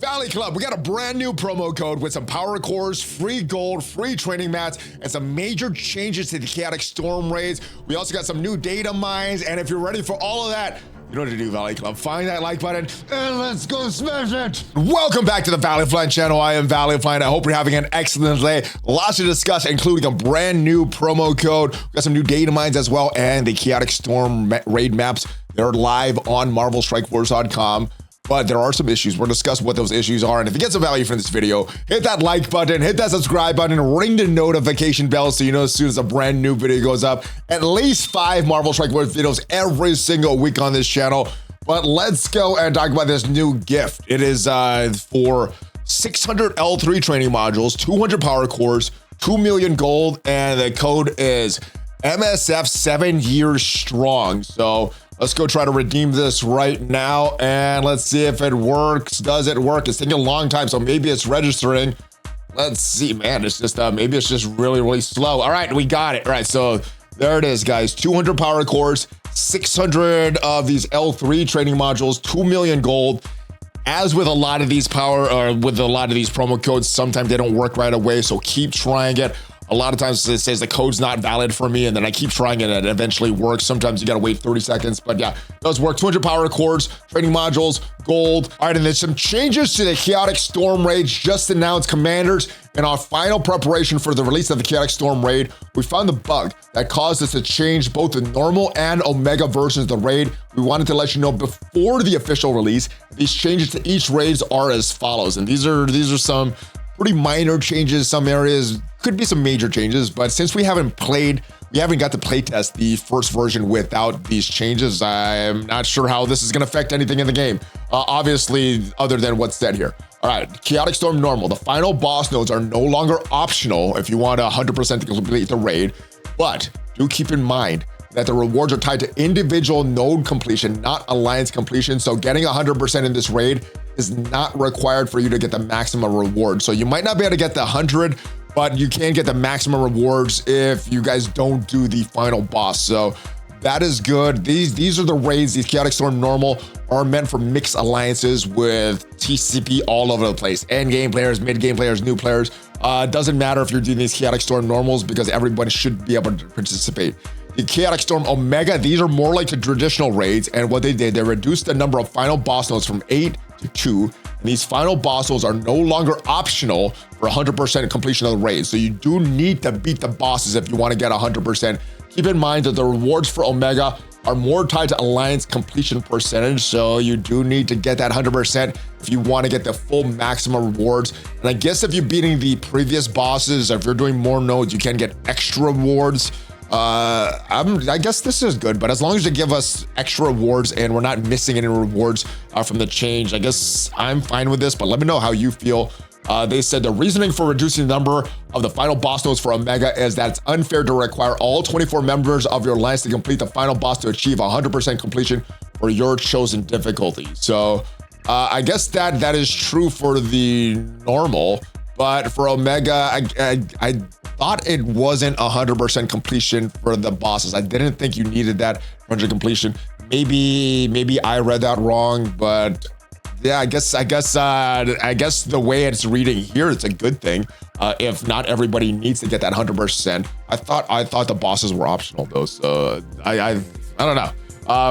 Valley Club, we got a brand new promo code with some power cores, free gold, free training mats, and some major changes to the chaotic storm raids. We also got some new data mines, and if you're ready for all of that, you know what to do, Valley Club. Find that like button and let's go smash it. Welcome back to the ValleyFlyin channel. I am ValleyFlyin. I hope you're having an excellent day. Lots to discuss, including a brand new promo code. We got some new data mines as well, and the chaotic storm raid maps. They're live on MarvelStrikeForce.com. But there are some issues. We're going to discuss what those issues are. And if you get some value from this video, hit that like button, hit that subscribe button, ring the notification bell so you know as soon as a brand new video goes up. At least 5 Marvel Strike Force videos every single week on this channel. But let's go and talk about this new gift. It is for 600 L3 training modules, 200 power cores, 2 million gold, and the code is MSF 7 years strong. So let's go try to redeem this right now, and let's see if it works. Does it work? It's taking a long time, so maybe it's registering. Let's see, man. It's just maybe it's just really slow. All right, we got it. All right, so there it is, guys. 200 power cores, 600 of these L3 training modules, 2 million gold. As with a lot of these promo codes, sometimes they don't work right away, so keep trying it. A lot of times it says the code's not valid for me, and then I keep trying it and it eventually works. Sometimes you gotta wait 30 seconds, but yeah, it does work. 200 power cores, training modules, gold. All right, and there's some changes to the chaotic storm raids just announced, commanders. In our final preparation for the release of the chaotic storm raid, we found the bug that caused us to change both the normal and omega versions of the raid. We wanted to let you know before the official release. These changes to each raids are as follows, and these are some pretty minor changes. Some areas could be some major changes, but since we haven't got to play test the first version without these changes, I'm not sure how this is going to affect anything in the game. Obviously, other than what's said here. All right, Chaotic Storm Normal. The final boss nodes are no longer optional if you want 100% to complete the raid, but do keep in mind that the rewards are tied to individual node completion, not alliance completion. So getting 100% in this raid is not required for you to get the maximum reward. So you might not be able to get the 100, but you can get the maximum rewards if you guys don't do the final boss. So that is good. These are the raids. These Chaotic Storm Normal are meant for mixed alliances with TCP all over the place. End game players, mid game players, new players. Doesn't matter if you're doing these Chaotic Storm Normals because everybody should be able to participate. The Chaotic Storm Omega, these are more like the traditional raids, and what they did, they reduced the number of final boss nodes from 8 to 2, and these final boss nodes are no longer optional for 100% completion of the raid. So you do need to beat the bosses if you want to get 100%. Keep in mind that the rewards for Omega are more tied to alliance completion percentage, so you do need to get that 100% if you want to get the full maximum rewards. And I guess if you're beating the previous bosses, if you're doing more nodes, you can get extra rewards. I guess this is good, but as long as they give us extra rewards and we're not missing any rewards from the change, I guess I'm fine with this, but let me know how you feel. They said the reasoning for reducing the number of the final boss nodes for Omega is that it's unfair to require all 24 members of your alliance to complete the final boss to achieve 100% completion for your chosen difficulty. So I guess that is true for the normal, but for Omega, I thought it wasn't 100% completion for the bosses. I didn't think you needed that 100% completion. Maybe I read that wrong, but yeah, I guess the way it's reading here, it's a good thing. If not everybody needs to get that 100%. I thought the bosses were optional though, so I don't know.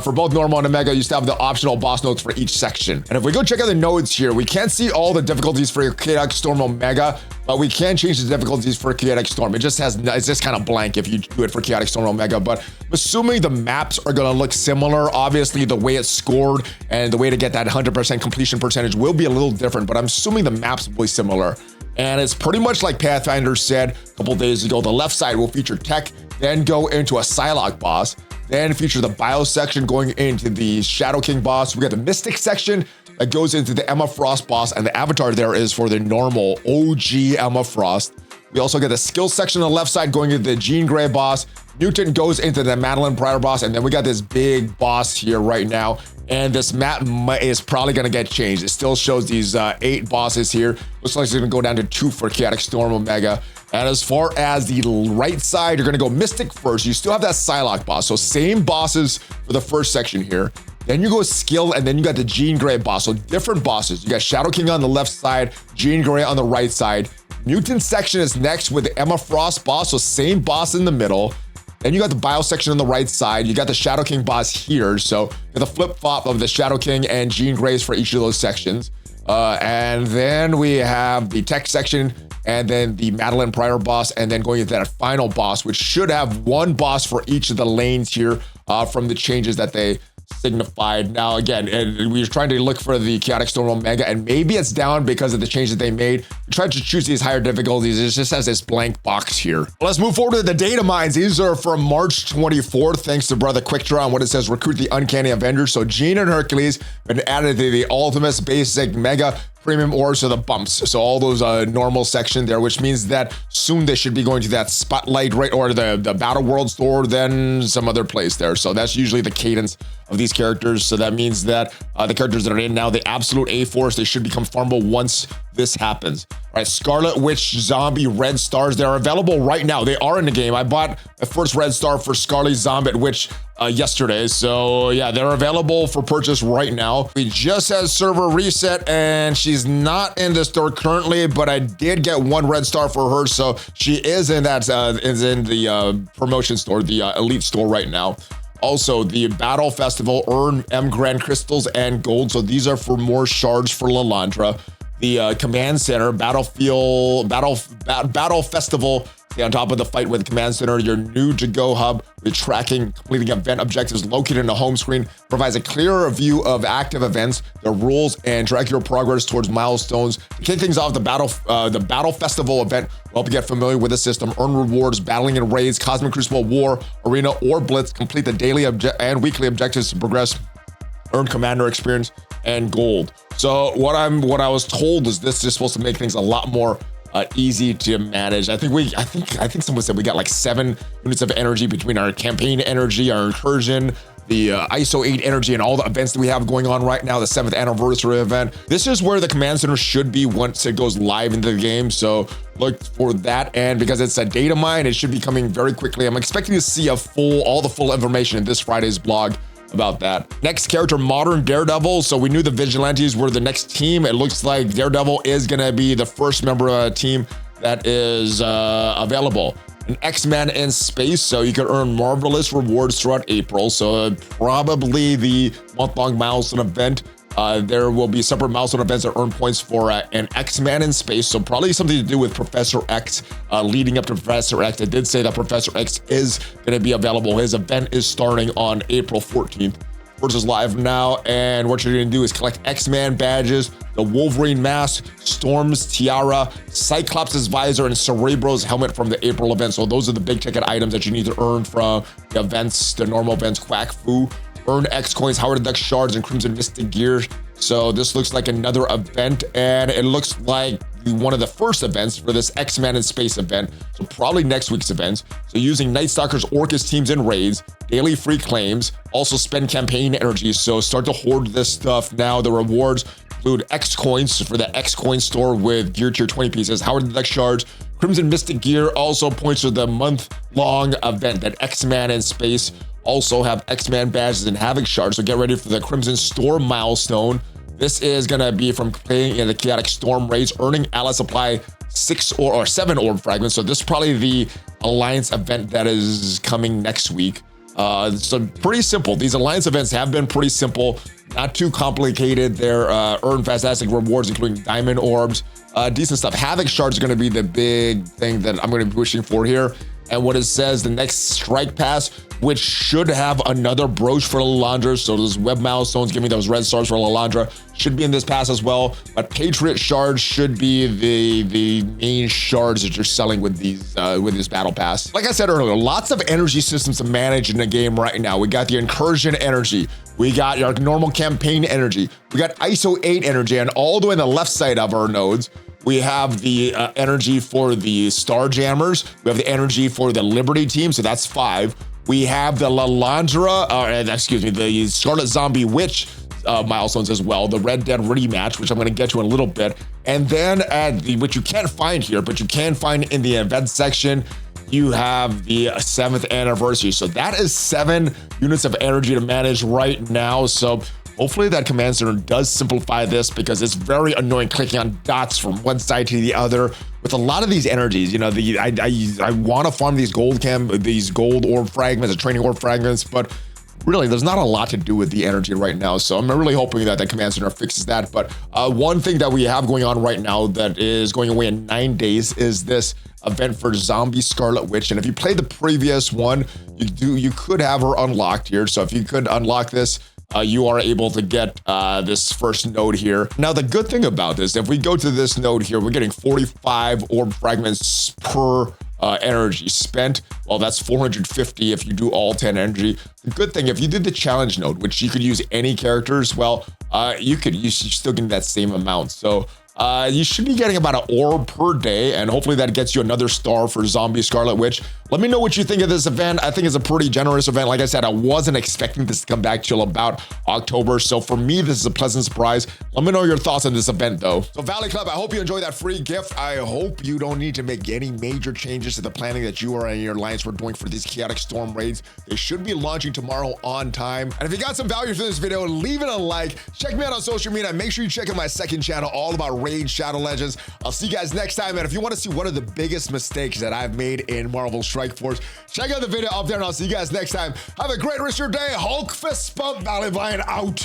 For both normal and Omega, you still have the optional boss nodes for each section. And if we go check out the nodes here, we can't see all the difficulties for Chaotic Storm Omega, but we can change the difficulties for Chaotic Storm. It's just kind of blank if you do it for Chaotic Storm Omega, but I'm assuming the maps are gonna look similar. Obviously, the way it's scored and the way to get that 100% completion percentage will be a little different, but I'm assuming the maps will be similar. And it's pretty much like Pathfinder said a couple days ago. The left side will feature tech, then go into a Psylocke boss, then feature the bio section going into the Shadow King boss. We got the Mystic section that goes into the Emma Frost boss, and the avatar there is for the normal OG Emma Frost. We also get the skill section on the left side going into the Jean Grey boss. Newton goes into the Madeline Pryor boss, and then we got this big boss here right now. And this map is probably going to get changed. It still shows these 8 bosses here. Looks like it's going to go down to 2 for Chaotic Storm Omega. And as far as the right side, you're going to go Mystic first. You still have that Psylocke boss. So same bosses for the first section here. Then you go skill, and then you got the Jean Grey boss. So different bosses. You got Shadow King on the left side, Jean Grey on the right side. Mutant section is next with the Emma Frost boss, so same boss in the middle. Then you got the Bio section on the right side. You got the Shadow King boss here. So the flip-flop of the Shadow King and Jean Greys for each of those sections. And then we have the tech section, and then the Madeline Pryor boss, and then going into that final boss, which should have one boss for each of the lanes here from the changes that they signified. Now, again, we were trying to look for the Chaotic Storm Omega, and maybe it's down because of the changes they made. We tried to choose these higher difficulties. It just has this blank box here. Let's move forward to the data mines. These are from March 24th, thanks to Brother Quick Draw on what it says, recruit the Uncanny Avengers. So Jean and Hercules been added to the Ultimus Basic Mega Premium Ores, so the bumps. So all those normal section there, which means that soon they should be going to that Spotlight, right, or the Battle World store, then some other place there. So that's usually the cadence of these characters. So that means that the characters that are in now, the Absolute A-Force, they should become farmable once this happens. All right, Scarlet Witch Zombie Red Stars, they're available right now. They are in the game. I bought a first Red Star for Scarlet Zombie Witch yesterday. So yeah, they're available for purchase right now. We just had server reset, and she's not in the store currently, but I did get one Red Star for her. So she is in that, is in the promotion store, the Elite store right now. Also, the Battle Festival, earn M Grand Crystals and Gold. So these are for more shards for Lalandra. The Command Center, Battle Festival, stay on top of the fight with Command Center, your new to-go hub with tracking, completing event objectives located in the home screen, provides a clearer view of active events, their rules, and track your progress towards milestones. To kick things off, the Battle Festival event will help you get familiar with the system, earn rewards, battling in raids, Cosmic Crucible, War, Arena, or Blitz, complete the daily and weekly objectives to progress, earn commander experience, and gold. So what I was told is this is supposed to make things a lot more easy to manage. I think someone said we got like 7 units of energy between our campaign energy, our incursion, the ISO 8 energy, and all the events that we have going on right now, the 7th anniversary event. This is where the command center should be once it goes live into the game. So look for that. And because it's a data mine, it should be coming very quickly. I'm expecting to see all the full information in this Friday's blog about that. Next character, Modern Daredevil. So we knew the Vigilantes were the next team. It looks like Daredevil is gonna be the first member of a team that is available. An X-Men in space, so you could earn marvelous rewards throughout April. So probably the month-long milestone event. There will be separate milestone events that earn points for an X-Man in space. So probably something to do with Professor X, leading up to Professor X. I did say that Professor X is going to be available. His event is starting on April 14th. First is live now, and what you're going to do is collect X-Man badges, the Wolverine mask, Storm's tiara, Cyclops' visor, and Cerebro's helmet from the April event. So those are the big ticket items that you need to earn from the events, the normal events, Quack Fu. Earn X coins, Howard the Duck shards, and Crimson Mystic gear. So this looks like another event, and it looks like one of the first events for this X-Men in space event. So probably next week's events. So using Night Stalkers, Orcus teams, and raids, daily free claims, also spend campaign energy. So start to hoard this stuff now. The rewards include X coins for the X coin store with gear tier 20 pieces, Howard the Duck shards, Crimson Mystic gear, also points to the month-long event that X-Men in space. Also have X-Men badges and Havoc shards, so get ready for the Crimson Storm milestone. This is gonna be from playing in the Chaotic Storm raids, earning ally supply 6 or 7 orb fragments. So this is probably the Alliance event that is coming next week. So pretty simple. These Alliance events have been pretty simple, not too complicated. They're earn fantastic rewards, including diamond orbs, decent stuff. Havoc shards are gonna be the big thing that I'm gonna be pushing for here. And what it says, the next strike pass, which should have another brooch for Lalandra. So those web milestones, give me those red stars for Lalandra, should be in this pass as well. But Patriot shards should be the main shards that you're selling with these with this battle pass. Like I said earlier, lots of energy systems to manage in the game right now. We got the incursion energy, we got your normal campaign energy, we got ISO 8 energy, and all the way on the left side of our nodes, we have the energy for the Starjammers. We have the energy for the Liberty team, so that's 5. We have the the Scarlet Zombie Witch milestones as well, the Red Dead rematch, which I'm going to get to in a little bit. And then which you can't find here, but you can find in the event section, you have the 7th anniversary. So that is 7 units of energy to manage right now. So hopefully that command center does simplify this, because it's very annoying clicking on dots from one side to the other with a lot of these energies. You know, I want to farm these gold orb fragments, the training orb fragments, but really there's not a lot to do with the energy right now. So I'm really hoping that the command center fixes that. But one thing that we have going on right now that is going away in 9 days is this event for Zombie Scarlet Witch. And if you played the previous one, you could have her unlocked here. So if you could unlock this, you are able to get this first node here. Now, the good thing about this, if we go to this node here, we're getting 45 orb fragments per energy spent. Well, that's 450 if you do all 10 energy. The good thing, if you did the challenge node, which you could use any characters, well, you still get that same amount. So you should be getting about an orb per day, and hopefully that gets you another star for Zombie Scarlet Witch. Let me know what you think of this event. I think it's a pretty generous event. Like I said, I wasn't expecting this to come back till about October. So for me, this is a pleasant surprise. Let me know your thoughts on this event though. So Valley Club, I hope you enjoyed that free gift. I hope you don't need to make any major changes to the planning that you and your alliance were doing for these chaotic storm raids. They should be launching tomorrow on time. And if you got some value from this video, leave it a like. Check me out on social media. Make sure you check out my second channel, all about Raid Shadow Legends. I'll see you guys next time. And if you want to see one of the biggest mistakes that I've made in Marvel Strike Force, check out the video up there, and I'll see you guys next time. Have a great rest of your day. Hulk fist bump. ValleyFlyin out.